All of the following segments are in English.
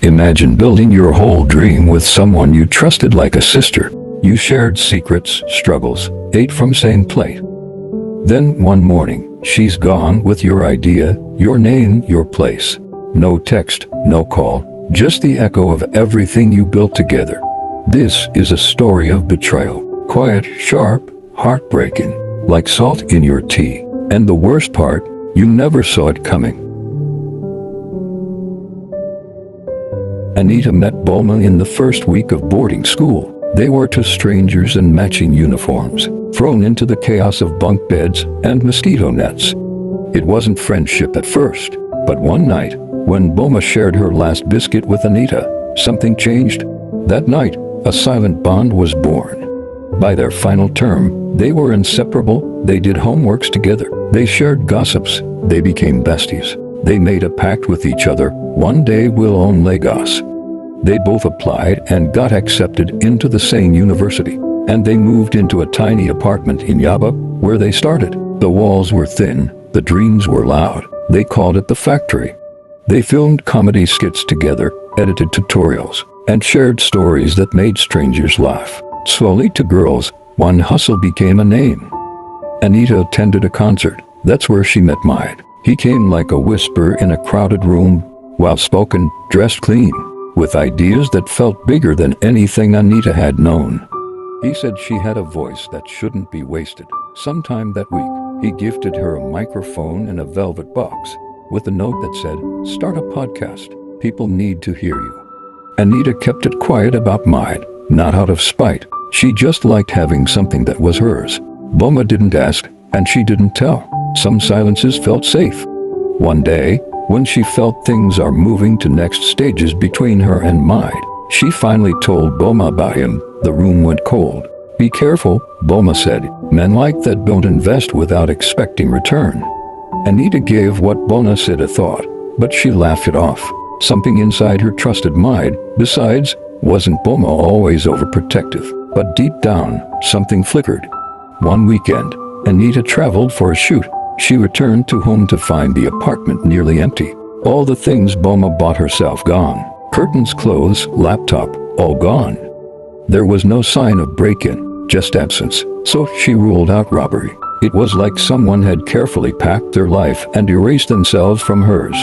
Imagine building your whole dream with someone you trusted like a sister. You shared secrets, struggles, ate from same plate. Then one morning, she's gone with your idea, your name, your place. No text, no call, just the echo of everything you built together. This is a story of betrayal. Quiet, sharp, heartbreaking, like salt in your tea. And the worst part, you never saw it coming. Anita met Boma in the first week of boarding school. They were two strangers in matching uniforms, thrown into the chaos of bunk beds and mosquito nets. It wasn't friendship at first, but one night, when Boma shared her last biscuit with Anita, something changed. That night, a silent bond was born. By their final term, they were inseparable. They did homeworks together. They shared gossips. They became besties. They made a pact with each other. One day we'll own Lagos. They both applied and got accepted into the same university. And they moved into a tiny apartment in Yaba, where they started. The walls were thin. The dreams were loud. They called it the factory. They filmed comedy skits together, edited tutorials, and shared stories that made strangers laugh. Slowly to girls, one hustle became a name. Anita attended a concert. That's where she met Maid. He came like a whisper in a crowded room, well-spoken, dressed clean, with ideas that felt bigger than anything Anita had known. He said she had a voice that shouldn't be wasted. Sometime that week, he gifted her a microphone and a velvet box, with a note that said, "Start a podcast. People need to hear you." Anita kept it quiet about Maid, not out of spite. She just liked having something that was hers. Boma didn't ask, and she didn't tell. Some silences felt safe. One day, when she felt things are moving to next stages between her and Maid, she finally told Boma about him. The room went cold. "Be careful," Boma said. "Men like that don't invest without expecting return." Anita gave what Boma said a thought, but she laughed it off. Something inside her trusted Maid. Besides, wasn't Boma always overprotective? But deep down, something flickered. One weekend, Anita traveled for a shoot. She returned to home to find the apartment nearly empty. All the things Boma bought herself gone. Curtains, clothes, laptop, all gone. There was no sign of break-in, just absence. So she ruled out robbery. It was like someone had carefully packed their life and erased themselves from hers.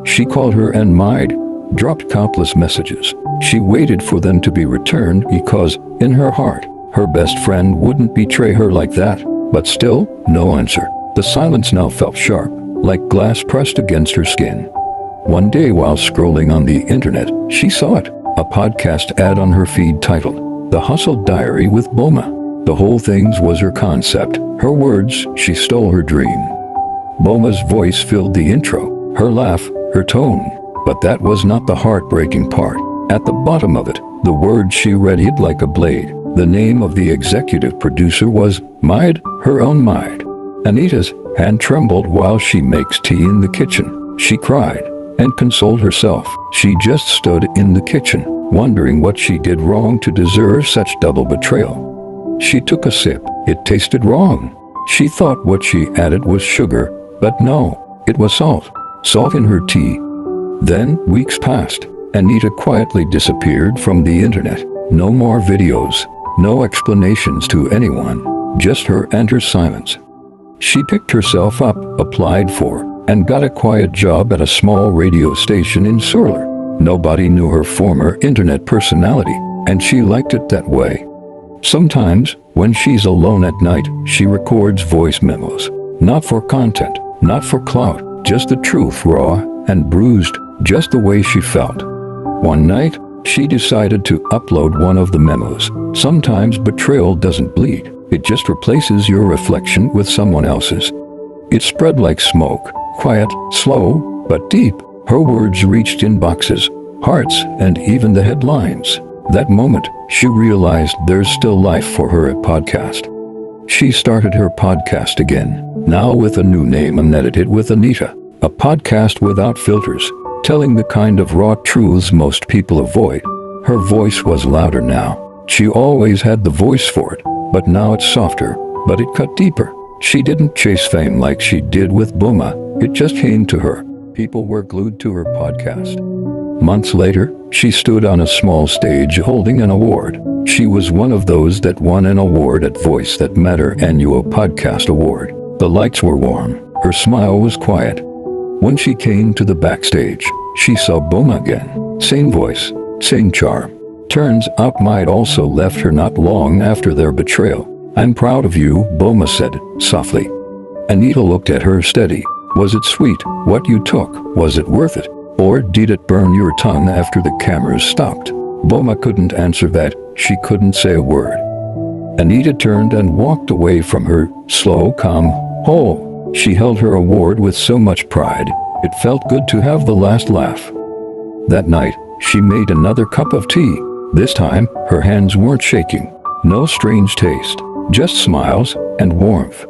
She called her and Maid, dropped countless messages. She waited for them to be returned because, in her heart, her best friend wouldn't betray her like that. But still, no answer. The silence now felt sharp, like glass pressed against her skin. One day while scrolling on the internet, she saw it, a podcast ad on her feed titled, "The Hustle Diary with Boma." The whole thing was her concept, her words. She stole her dream. Boma's voice filled the intro, her laugh, her tone. But that was not the heartbreaking part. At the bottom of it, the word she read hit like a blade. The name of the executive producer was Maid, her own Maid. Anita's hand trembled while she makes tea in the kitchen. She cried and consoled herself. She just stood in the kitchen, wondering what she did wrong to deserve such double betrayal. She took a sip. It tasted wrong. She thought what she added was sugar, but no, it was salt. Salt in her tea. Then, weeks passed. Anita quietly disappeared from the internet. No more videos. No explanations to anyone. Just her and her silence. She picked herself up, applied for, and got a quiet job at a small radio station in Surler. Nobody knew her former internet personality, and she liked it that way. Sometimes, when she's alone at night, she records voice memos. Not for content, not for clout, just the truth, raw and bruised, just the way she felt. One night, she decided to upload one of the memos. Sometimes betrayal doesn't bleed. It just replaces your reflection with someone else's. It spread like smoke, quiet, slow, but deep. Her words reached inboxes, hearts, and even the headlines. That moment, she realized there's still life for her at podcast. She started her podcast again, now with a new name, Unedited with Anita. A podcast without filters, telling the kind of raw truths most people avoid. Her voice was louder now. She always had the voice for it, but now it's softer, but it cut deeper. She didn't chase fame like she did with Boma. It just came to her. People were glued to her podcast. Months later, she stood on a small stage holding an award. She was one of those that won an award at Voice That Matter annual podcast award. The lights were warm. Her smile was quiet. When she came to the backstage, she saw Boma again. Same voice, same charm. Turns out Might also left her not long after their betrayal. "I'm proud of you," Boma said, softly. Anita looked at her steady. "Was it sweet, what you took? Was it worth it? Or did it burn your tongue after the cameras stopped?" Boma couldn't answer that. She couldn't say a word. Anita turned and walked away from her, slow, calm. Oh, she held her award with so much pride. It felt good to have the last laugh. That night, she made another cup of tea. This time, her hands weren't shaking. No strange taste, just smiles and warmth.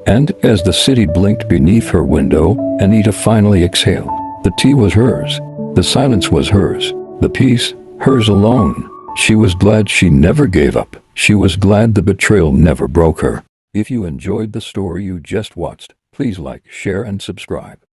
And as the city blinked beneath her window, Anita finally exhaled. The tea was hers. The silence was hers. The peace, hers alone. She was glad she never gave up. She was glad the betrayal never broke her. If you enjoyed the story you just watched, please like, share, and subscribe.